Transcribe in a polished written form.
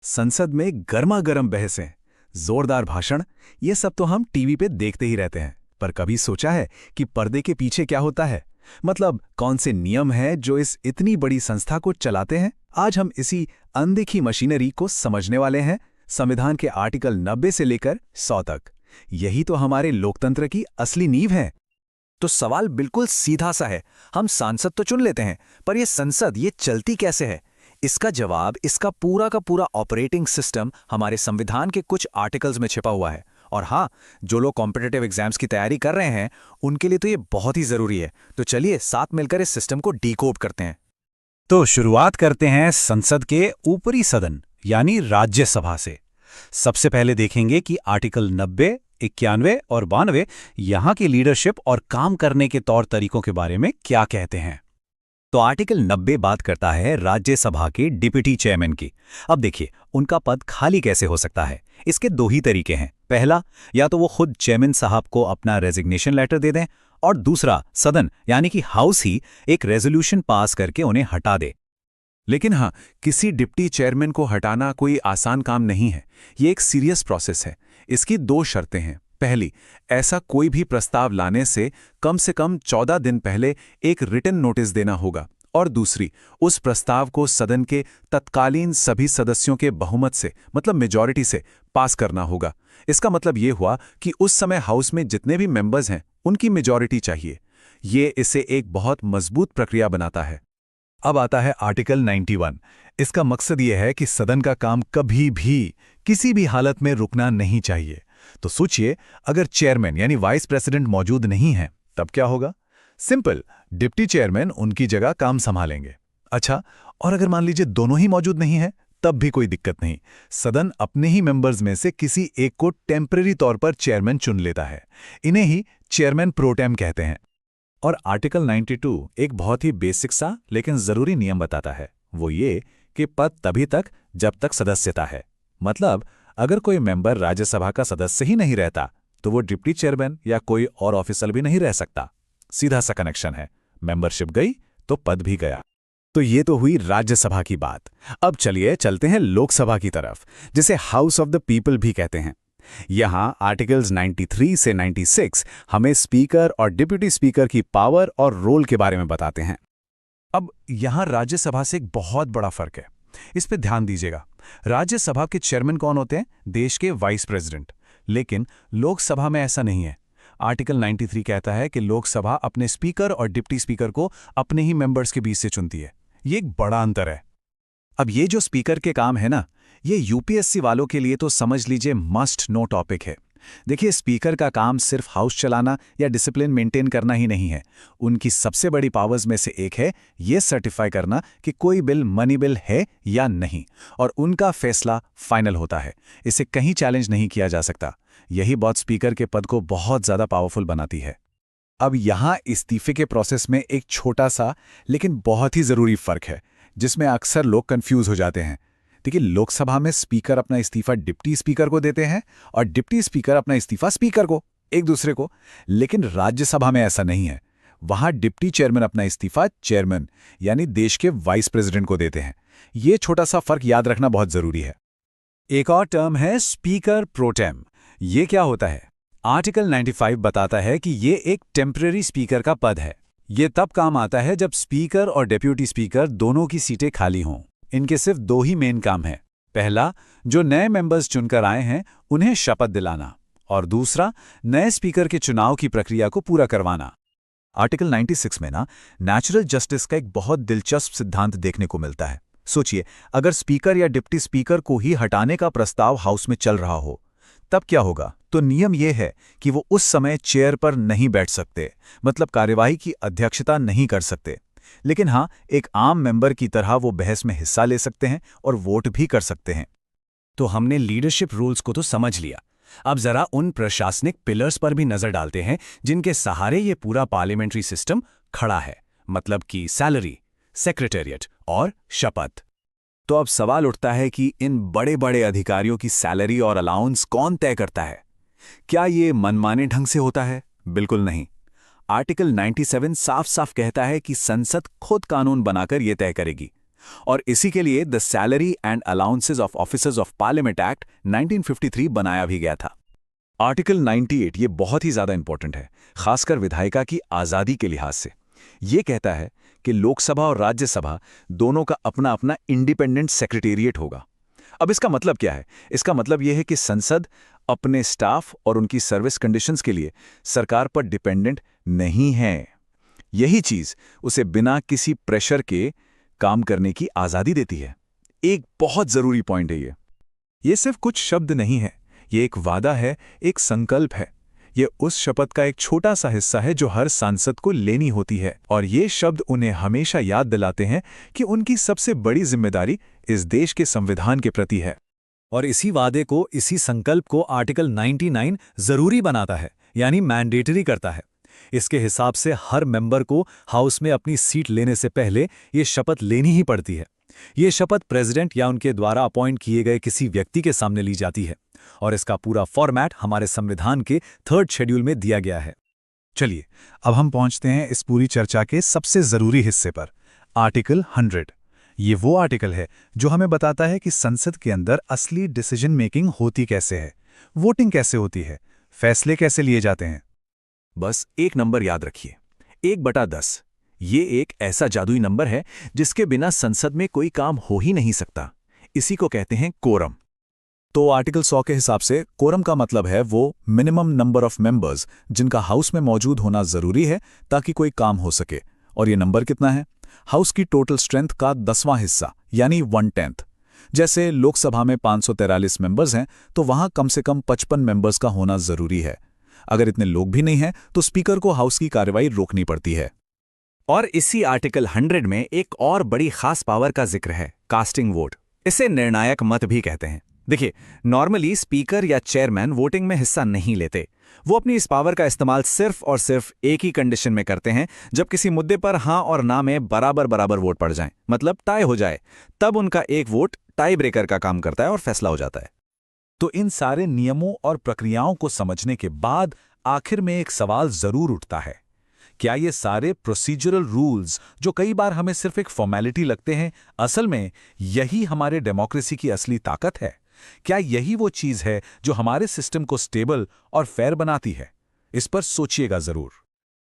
संसद में गर्मा गर्म बहसें, जोरदार भाषण, ये सब तो हम टीवी पे देखते ही रहते हैं। पर कभी सोचा है कि पर्दे के पीछे क्या होता है? मतलब कौन से नियम हैं जो इस इतनी बड़ी संस्था को चलाते हैं? आज हम इसी अनदेखी मशीनरी को समझने वाले हैं, संविधान के आर्टिकल 90 से लेकर 100 तक। यही तो हमारे लोकतंत्र की असली नींव है। तो सवाल बिल्कुल सीधा सा है, हम सांसद तो चुन लेते हैं, पर ये संसद ये चलती कैसे है? इसका जवाब, इसका पूरा का पूरा ऑपरेटिंग सिस्टम हमारे संविधान के कुछ आर्टिकल्स में छिपा हुआ है। और हाँ, जो लोग कॉम्पिटिटिव एग्जाम्स की तैयारी कर रहे हैं उनके लिए तो ये बहुत ही जरूरी है। तो चलिए साथ मिलकर इस सिस्टम को डीकोड करते हैं। तो शुरुआत करते हैं संसद के ऊपरी सदन यानी राज्यसभा से। सबसे पहले देखेंगे कि आर्टिकल 90, 91 और 92 यहाँ की लीडरशिप और काम करने के तौर तरीकों के बारे में क्या कहते हैं। तो आर्टिकल 90 बात करता है राज्यसभा के डिप्टी चेयरमैन की। अब देखिए, उनका पद खाली कैसे हो सकता है? इसके दो ही तरीके हैं। पहला, या तो वो खुद चेयरमैन साहब को अपना रेजिग्नेशन लेटर दे दें, और दूसरा, सदन यानी कि हाउस ही एक रेजोल्यूशन पास करके उन्हें हटा दे। लेकिन हाँ, किसी डिप्टी चेयरमैन को हटाना कोई आसान काम नहीं है। ये एक सीरियस प्रोसेस है। इसकी दो शर्तें हैं। पहली, ऐसा कोई भी प्रस्ताव लाने से कम 14 दिन पहले एक रिटन नोटिस देना होगा। और दूसरी, उस प्रस्ताव को सदन के तत्कालीन सभी सदस्यों के बहुमत से, मतलब मेजॉरिटी से, पास करना होगा। इसका मतलब ये हुआ कि उस समय हाउस में जितने भी मेंबर्स हैं उनकी मेजॉरिटी चाहिए। ये इसे एक बहुत मजबूत प्रक्रिया बनाता है। अब आता है आर्टिकल 91। इसका मकसद ये है कि सदन का काम कभी भी किसी भी हालत में रुकना नहीं चाहिए। तो सोचिए, अगर चेयरमैन यानी वाइस प्रेसिडेंट मौजूद नहीं है तब क्या होगा? सिंपल, डिप्टी चेयरमैन उनकी जगह काम संभालेंगे। अच्छा, और अगर मान लीजिए दोनों ही मौजूद नहीं है तब भी कोई दिक्कत नहीं। सदन अपने ही मेंबर्स में से किसी एक को टेम्परेरी तौर पर चेयरमैन चुन लेता है। इन्हें ही चेयरमैन प्रोटेम कहते हैं। और आर्टिकल 92 एक बहुत ही बेसिक सा लेकिन जरूरी नियम बताता है। वो ये कि पद तभी तक जब तक सदस्यता है। मतलब अगर कोई मेंबर राज्यसभा का सदस्य ही नहीं रहता तो वो डिप्टी चेयरमैन या कोई और ऑफिसर भी नहीं रह सकता। सीधा सा कनेक्शन है, मेंबरशिप गई तो पद भी गया। तो ये तो हुई राज्यसभा की बात। अब चलिए चलते हैं लोकसभा की तरफ, जिसे हाउस ऑफ द पीपल भी कहते हैं। यहां आर्टिकल्स 93 से 96 हमें स्पीकर और डिप्टी स्पीकर की पावर और रोल के बारे में बताते हैं। अब यहां राज्यसभा से एक बहुत बड़ा फर्क है, इस पे ध्यान दीजिएगा। राज्यसभा के चेयरमैन कौन होते हैं? देश के वाइस प्रेसिडेंट। लेकिन लोकसभा में ऐसा नहीं है। आर्टिकल 93 कहता है कि लोकसभा अपने स्पीकर और डिप्टी स्पीकर को अपने ही मेंबर्स के बीच से चुनती है। ये एक बड़ा अंतर है। अब ये जो स्पीकर के काम है ना, ये यूपीएससी वालों के लिए तो समझ लीजिए मस्ट नो टॉपिक है। देखिए, स्पीकर का काम सिर्फ हाउस चलाना या डिसिप्लिन मेंटेन करना ही नहीं है। उनकी सबसे बड़ी पावर्स में से एक है ये सर्टिफाई करना कि कोई बिल मनी बिल है या नहीं, और उनका फैसला फाइनल होता है। इसे कहीं चैलेंज नहीं किया जा सकता। यही बात स्पीकर के पद को बहुत ज्यादा पावरफुल बनाती है। अब यहां इस्तीफे के प्रोसेस में एक छोटा सा लेकिन बहुत ही जरूरी फर्क है, जिसमें अक्सर लोग कंफ्यूज हो जाते हैं। देखिए, लोकसभा में स्पीकर अपना इस्तीफा डिप्टी स्पीकर को देते हैं और डिप्टी स्पीकर अपना इस्तीफा स्पीकर को, एक दूसरे को। लेकिन राज्यसभा में ऐसा नहीं है। वहां डिप्टी चेयरमैन अपना इस्तीफा चेयरमैन यानी देश के वाइस प्रेसिडेंट को देते हैं। ये छोटा सा फर्क याद रखना बहुत जरूरी है। एक और टर्म है स्पीकर प्रोटेम। ये क्या होता है? आर्टिकल 95 बताता है कि ये एक टेम्परेरी स्पीकर का पद है। ये तब काम आता है जब स्पीकर और डेप्यूटी स्पीकर दोनों की सीटें खाली हों। इनके सिर्फ दो ही मेन काम हैं। पहला, जो नए मेंबर्स चुनकर आए हैं उन्हें शपथ दिलाना, और दूसरा, नए स्पीकर के चुनाव की प्रक्रिया को पूरा करवाना। आर्टिकल 96 में ना नेचुरल जस्टिस का एक बहुत दिलचस्प सिद्धांत देखने को मिलता है। सोचिए, अगर स्पीकर या डिप्टी स्पीकर को ही हटाने का प्रस्ताव हाउस में चल रहा हो तब क्या होगा? तो नियम यह है कि वो उस समय चेयर पर नहीं बैठ सकते, मतलब कार्यवाही की अध्यक्षता नहीं कर सकते। लेकिन हाँ, एक आम मेंबर की तरह वो बहस में हिस्सा ले सकते हैं और वोट भी कर सकते हैं। तो हमने लीडरशिप रूल्स को तो समझ लिया। अब जरा उन प्रशासनिक पिलर्स पर भी नजर डालते हैं जिनके सहारे ये पूरा पार्लियामेंट्री सिस्टम खड़ा है। मतलब कि सैलरी, सेक्रेटेरिएट और शपथ। तो अब सवाल उठता है कि इन बड़े बड़े अधिकारियों की सैलरी और अलाउंस कौन तय करता है? क्या ये मनमाने ढंग से होता है? बिल्कुल नहीं। आर्टिकल 97 साफ साफ कहता है कि संसद खुद कानून बनाकर यह तय करेगी। और इसी के लिए the salary and allowances of officers of parliament act 1953 बनाया भी गया था। आर्टिकल 98 ये बहुत ही ज़्यादा इंपॉर्टेंट है, खासकर विधायिका की आज़ादी के लिहाज से। ये कहता है कि लोकसभा और राज्यसभा दोनों का अपना अपना इंडिपेंडेंट सेक्रेटेरिएट होगा। अब इसका मतलब क्या है? इसका मतलब यह है कि संसद अपने स्टाफ और उनकी सर्विस कंडीशंस के लिए सरकार पर डिपेंडेंट नहीं है। यही चीज़ उसे बिना किसी प्रेशर के काम करने की आज़ादी देती है। एक बहुत ज़रूरी पॉइंट है ये सिर्फ कुछ शब्द नहीं है, ये एक वादा है, एक संकल्प है। ये उस शपथ का एक छोटा सा हिस्सा है जो हर सांसद को लेनी होती है, और ये शब्द उन्हें हमेशा याद दिलाते हैं कि उनकी सबसे बड़ी जिम्मेदारी इस देश के संविधान के प्रति है। और इसी वादे को, इसी संकल्प को आर्टिकल 99 जरूरी बनाता है, यानी मैंडेटरी करता है। इसके हिसाब से हर मेंबर को हाउस में अपनी सीट लेने से पहले ये शपथ लेनी ही पड़ती है। ये शपथ प्रेसिडेंट या उनके द्वारा अपॉइंट किए गए किसी व्यक्ति के सामने ली जाती है, और इसका पूरा फॉर्मेट हमारे संविधान के 3rd शेड्यूल में दिया गया है। चलिए अब हम पहुंचते हैं इस पूरी चर्चा के सबसे जरूरी हिस्से पर, आर्टिकल 100। ये वो आर्टिकल है जो हमें बताता है कि संसद के अंदर असली डिसीजन मेकिंग होती कैसे है, वोटिंग कैसे होती है, फैसले कैसे लिए जाते हैं। बस एक नंबर याद रखिए, 1/10। ये एक ऐसा जादुई नंबर है जिसके बिना संसद में कोई काम हो ही नहीं सकता। इसी को कहते हैं कोरम। तो आर्टिकल 100 के हिसाब से कोरम का मतलब है वो मिनिमम नंबर ऑफ मेंबर्स जिनका हाउस में मौजूद होना जरूरी है ताकि कोई काम हो सके। और ये नंबर कितना है? हाउस की टोटल स्ट्रेंथ का 10वां हिस्सा, यानी 1/10। जैसे लोकसभा में 543 मेंबर्स हैं तो वहां कम से कम 55 मेंबर्स का होना जरूरी है। अगर इतने लोग भी नहीं हैं तो स्पीकर को हाउस की कार्रवाई रोकनी पड़ती है। और इसी आर्टिकल 100 में एक और बड़ी खास पावर का जिक्र है, कास्टिंग वोट। इसे निर्णायक मत भी कहते हैं। देखिए, नॉर्मली स्पीकर या चेयरमैन वोटिंग में हिस्सा नहीं लेते। वो अपनी इस पावर का इस्तेमाल सिर्फ और सिर्फ एक ही कंडीशन में करते हैं, जब किसी मुद्दे पर हां और ना में बराबर बराबर वोट पड़ जाएं, मतलब टाई हो जाए, तब उनका एक वोट टाई ब्रेकर का काम करता है और फैसला हो जाता है। तो इन सारे नियमों और प्रक्रियाओं को समझने के बाद आखिर में एक सवाल जरूर उठता है, क्या ये सारे प्रोसीजरल रूल्स जो कई बार हमें सिर्फ एक फॉर्मेलिटी लगते हैं, असल में यही हमारे डेमोक्रेसी की असली ताकत है? क्या यही वो चीज है जो हमारे सिस्टम को स्टेबल और फेयर बनाती है? इस पर सोचिएगा जरूर।